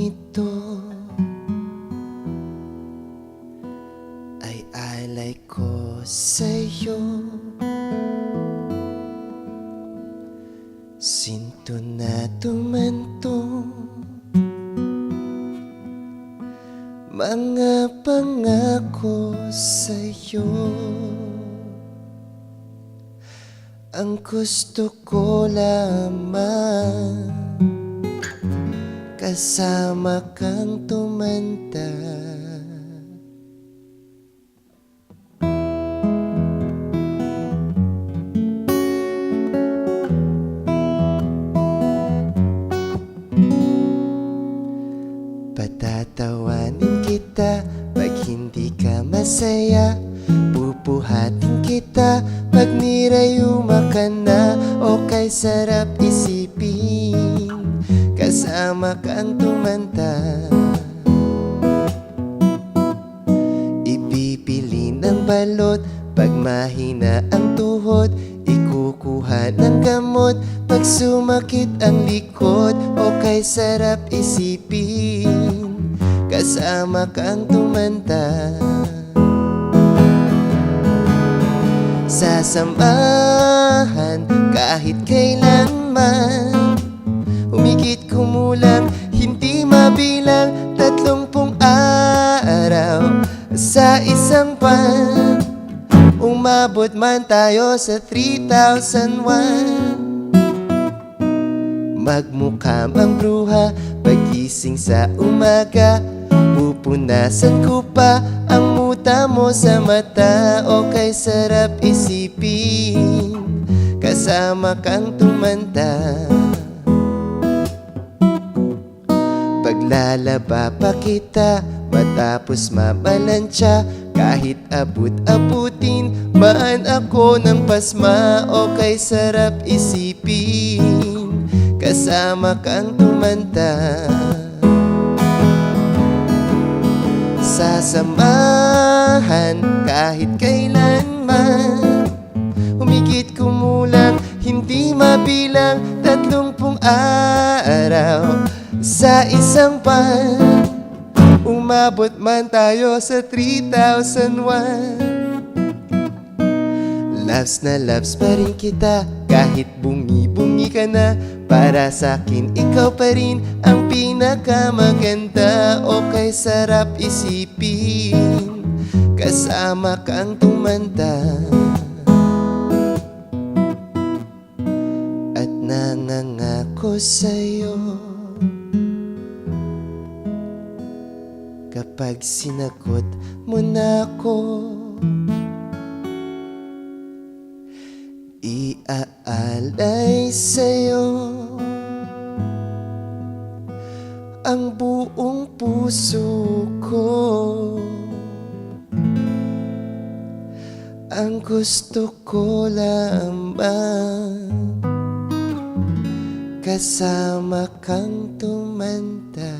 ito ay alay ko sa'yo. Sintonado man to mga pangako sa'yo. Ang gusto ko lamang kasama kang tumanda. Patatawanin kita pag hindi ka masaya. Pupuhatin kita pag nirayuma ka na. O kay sarap isipin kasama kang tumanda. Ibibili ng balot pag mahina ang tuhod. Ikukuha ng gamot pag sumakit ang likod. O kay sarap isipin kasama kang tumanda. Sasamahan kahit kailanman, humigit kumulang hindi mabilang 30 araw sa isang buwan. Umabot man tayo sa 3,001. Magmukhang ang bruha pagising sa umaga. Pupunasan ko pa ang muta mo sa mata. O kay sarap isipin kasama kang tumanda. Paglalaba pa kita matapos mamalansya. Kahit abut-abutin man ako ng pasma. O kay sarap isipin kasama kang tumanda. Sasamahan kahit kailanman, humigit kumulang hindi mabilang 30 araw sa isang buwan. Umabot man tayo sa 3,001. Loves na loves pa rin kita kahit bungi-bungi ka na. Para sa'kin ikaw pa rin ang pinakamaganda. O kay sarap isipin kasama kang tumanda. At nangangako sa'yo kapag sinagot mo na ako, iaalay sa'yo ang buong puso ko. Ang gusto ko lamang kasama kang tumanda.